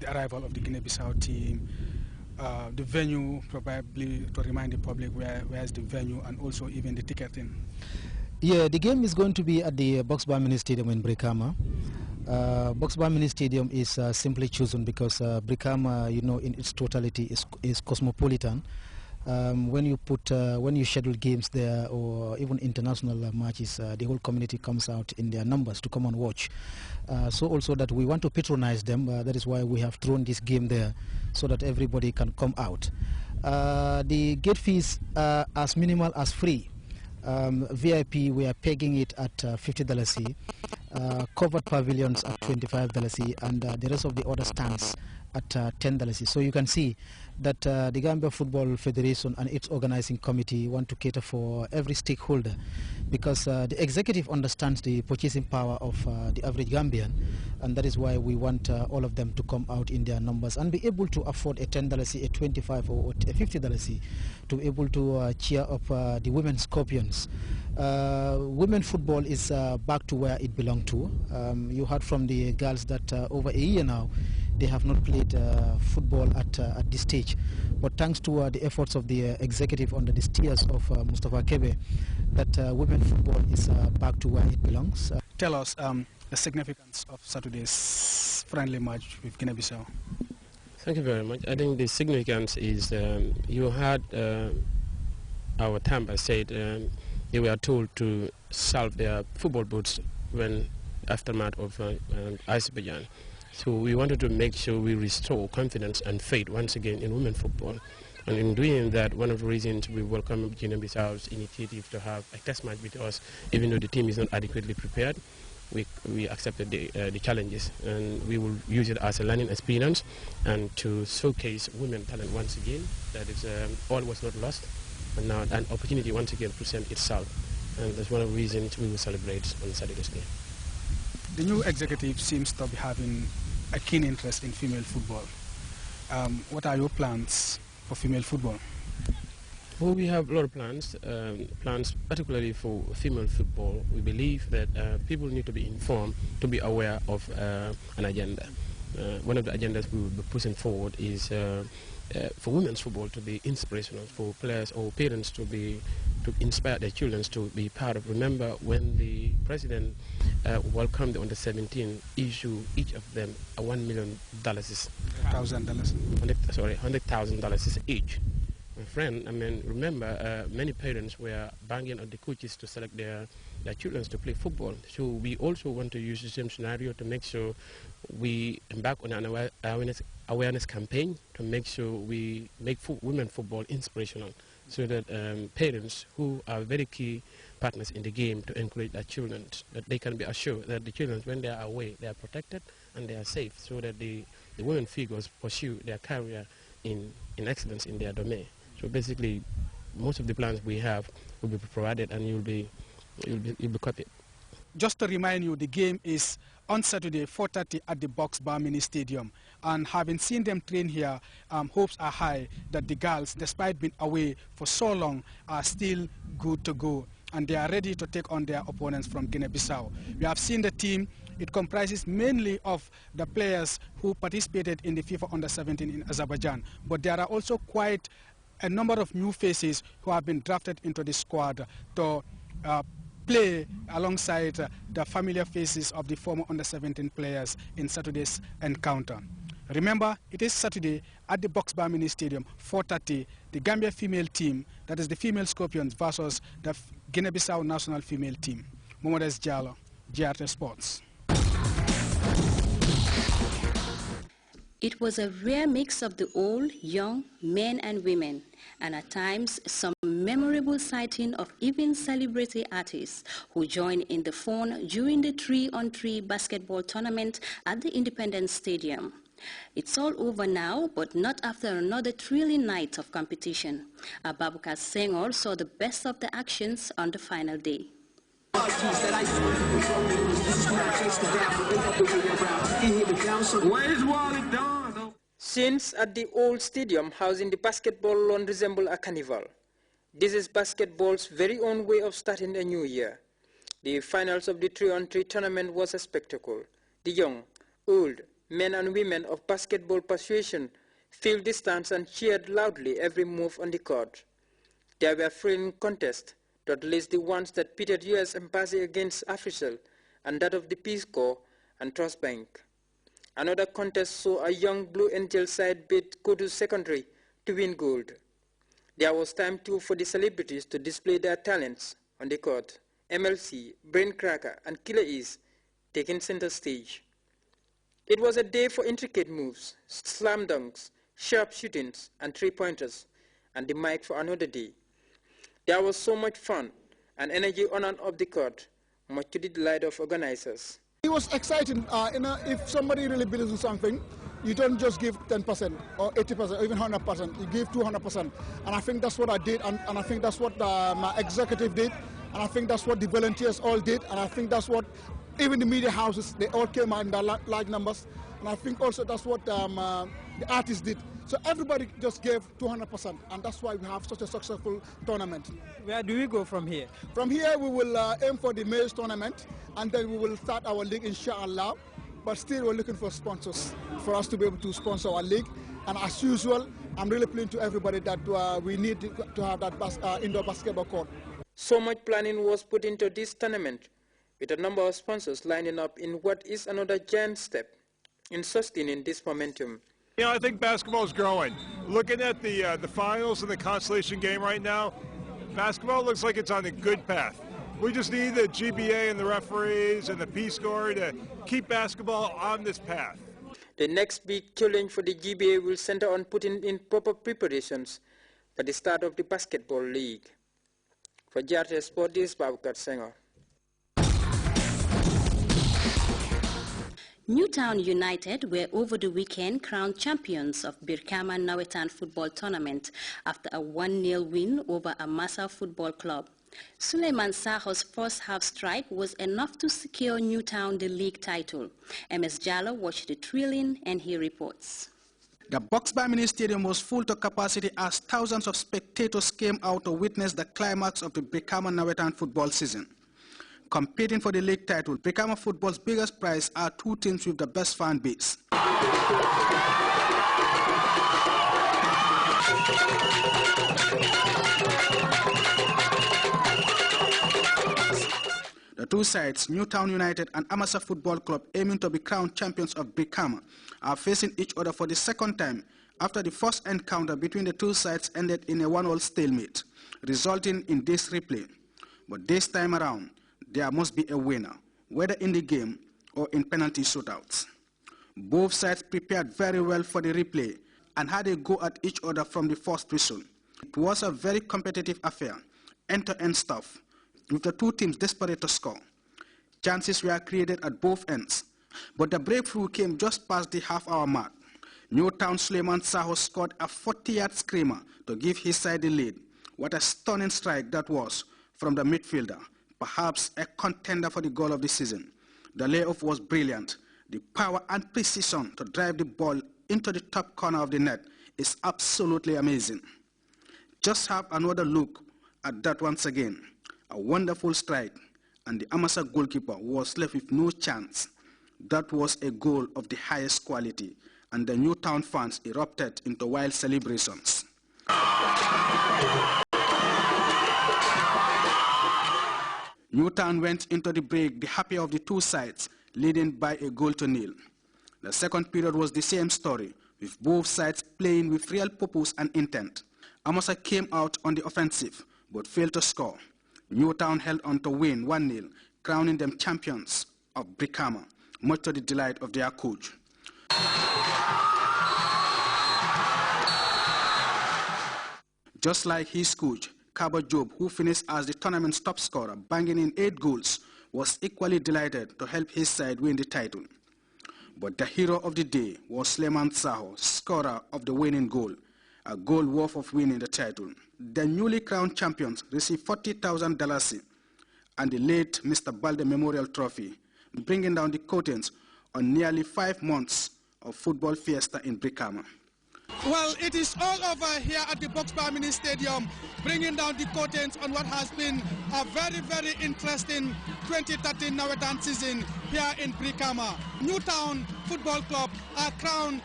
the arrival of the Guinea-Bissau team, the venue, probably to remind the public where's the venue, and also even the ticketing. Yeah, the game is going to be at the Boxbar Mini Stadium in Brikama. Boxbar Mini Stadium is simply chosen because Brikama, you know, in its totality is cosmopolitan. When you schedule games there or even international matches, the whole community comes out in their numbers to come and watch. So also that we want to patronize them, that is why we have thrown this game there, so that everybody can come out. The gate fees are as minimal as free. VIP, we are pegging it at $50, covered pavilions at $25, and the rest of the other stands at $10. So you can see that the Gambia Football Federation and its organizing committee want to cater for every stakeholder, because the executive understands the purchasing power of the average Gambian, and that is why we want all of them to come out in their numbers and be able to afford a $10, a $25 or a $50 to be able to cheer up the women's Scorpions. Women football is back to where it belonged to. You heard from the girls that over a year now they have not played football at this stage, but thanks to the efforts of the executive under the steers of Mustafa Kebe, that women football is back to where it belongs. Tell us the significance of Saturday's friendly match with Guinea-Bissau. Thank you very much. I think the significance is you had our Tamba said they were told to salve their football boots when aftermath of Azerbaijan. So we wanted to make sure we restore confidence and faith once again in women football. And in doing that, one of the reasons we welcome Guinea-Bissau's initiative to have a test match with us, even though the team is not adequately prepared, we accepted the challenges, and we will use it as a learning experience and to showcase women talent once again. That is, all was not lost, and now an opportunity once again present itself. And that's one of the reasons we will celebrate on Saturday's game. The new executive seems to be having a keen interest in female football. What are your plans for female football? Well, we have a lot of plans, particularly for female football. We believe that people need to be informed, to be aware of an agenda. One of the agendas we will be pushing forward is for women's football to be inspirational, for players or parents to inspire their children to be part of. Remember when the president welcomed the under-17, issue each of them a $1 million. $100,000 each. My friend, I mean, remember, many parents were banging on the coaches to select their children to play football. So we also want to use the same scenario to make sure we embark on an awareness campaign to make sure we make women football inspirational, so that parents who are very key partners in the game to encourage their children, that they can be assured that the children, when they are away, they are protected and they are safe, so that the women figures pursue their career in excellence in their domain. So basically, most of the plans we have will be provided, and you'll be copied. Just to remind you, the game is on Saturday, 4:30 at the Boxbar Mini Stadium. And having seen them train here, hopes are high that the girls, despite being away for so long, are still good to go. And they are ready to take on their opponents from Guinea-Bissau. We have seen the team. It comprises mainly of the players who participated in the FIFA Under-17 in Azerbaijan. But there are also quite a number of new faces who have been drafted into the squad to play alongside the familiar faces of the former Under-17 players in Saturday's encounter. Remember, it is Saturday at the Boxbar Mini Stadium, 4:30, the Gambia female team, that is the female Scorpions, versus the Guinea-Bissau national female team. Momodes Diallo, GRT Sports. It was a rare mix of the old, young, men and women, and at times some memorable sighting of even celebrity artists who joined in the fun during the 3-on-3 basketball tournament at the Independence Stadium. It's all over now, but not after another thrilling night of competition. Ababukar Senghor saw the best of the actions on the final day. Scenes at the old stadium housing the basketball lawn resemble a carnival. This is basketball's very own way of starting a new year. The finals of the 3-on-3 tournament was a spectacle. The young, old, men and women of basketball persuasion filled the stands and cheered loudly every move on the court. There were thrilling contests, not least the ones that pitted U.S. Embassy against Africell and that of the Peace Corps and Trust Bank. Another contest saw a young Blue Angel side beat Kudu Secondary to win gold. There was time too for the celebrities to display their talents on the court. MLC, Braincracker and Killer Ease taking center stage. It was a day for intricate moves, slam dunks, sharp shootings and three-pointers, and the mic for another day. There was so much fun and energy on and off the court, much to the delight of organizers. It was exciting. If somebody really believes in something, you don't just give 10% or 80% or even 100%. You give 200%. And I think that's what I did, and I think that's what my executive did, and I think that's what the volunteers all did, and I think that's what even the media houses, they all came out in their large numbers. And I think also that's what the artists did. So everybody just gave 200%, and that's why we have such a successful tournament. Where do we go from here? From here, we will aim for the maize tournament, and then we will start our league, inshallah. But still, we're looking for sponsors for us to be able to sponsor our league. And as usual, I'm really pleading to everybody that we need to have that indoor basketball court. So much planning was put into this tournament, with a number of sponsors lining up in what is another giant step in sustaining this momentum. You know, I think basketball is growing. Looking at the finals and the consolation game right now, basketball looks like it's on a good path. We just need the GBA and the referees and the Peace Corps to keep basketball on this path. The next big challenge for the GBA will center on putting in proper preparations for the start of the basketball league. For Grts Sport, this is Babakar Senghor. Newtown United were over the weekend crowned champions of Birkama Nawetan football tournament after a 1-0 win over Amasa Football Club. Suleiman Saho's first half strike was enough to secure Newtown the league title. MS Jallo watched the thrilling and he reports. The Boxbar Mini Stadium was full to capacity as thousands of spectators came out to witness the climax of the Birkama Nawetan football season. Competing for the league title, Birkama football's biggest prize are two teams with the best fan base. The two sides, Newtown United and Amasa Football Club, aiming to be crowned champions of Birkama, are facing each other for the second time after the first encounter between the two sides ended in a 1-1 stalemate, resulting in this replay. But this time around, there must be a winner, whether in the game or in penalty shootouts. Both sides prepared very well for the replay and had a go at each other from the first whistle. It was a very competitive affair, end-to-end stuff, with the two teams desperate to score. Chances were created at both ends, but the breakthrough came just past the half-hour mark. Newtown Suleiman Saho scored a 40-yard screamer to give his side the lead. What a stunning strike that was from the midfielder, perhaps a contender for the goal of the season. The layoff was brilliant. The power and precision to drive the ball into the top corner of the net is absolutely amazing. Just have another look at that once again. A wonderful strike, and the Amasa goalkeeper was left with no chance. That was a goal of the highest quality, and the Newtown fans erupted into wild celebrations. Newtown went into the break the happier of the two sides, leading by a 0-0. The second period was the same story, with both sides playing with real purpose and intent. Amasa came out on the offensive, but failed to score. Newtown held on to win 1-0, crowning them champions of Birkama, much to the delight of their coach. Just like his coach, Kaba Job, who finished as the tournament's top scorer, banging in 8 goals, was equally delighted to help his side win the title. But the hero of the day was Suleiman Saho, scorer of the winning goal, a goal worth of winning the title. The newly crowned champions received $40,000 and the late Mr. Balde Memorial Trophy, bringing down the curtains on nearly 5 months of football fiesta in Birkama. Well, it is all over here at the Boxbar Mini Stadium, bringing down the curtains on what has been a very, very interesting 2013 Nawetan season here in Brikama. Newtown Football Club are crowned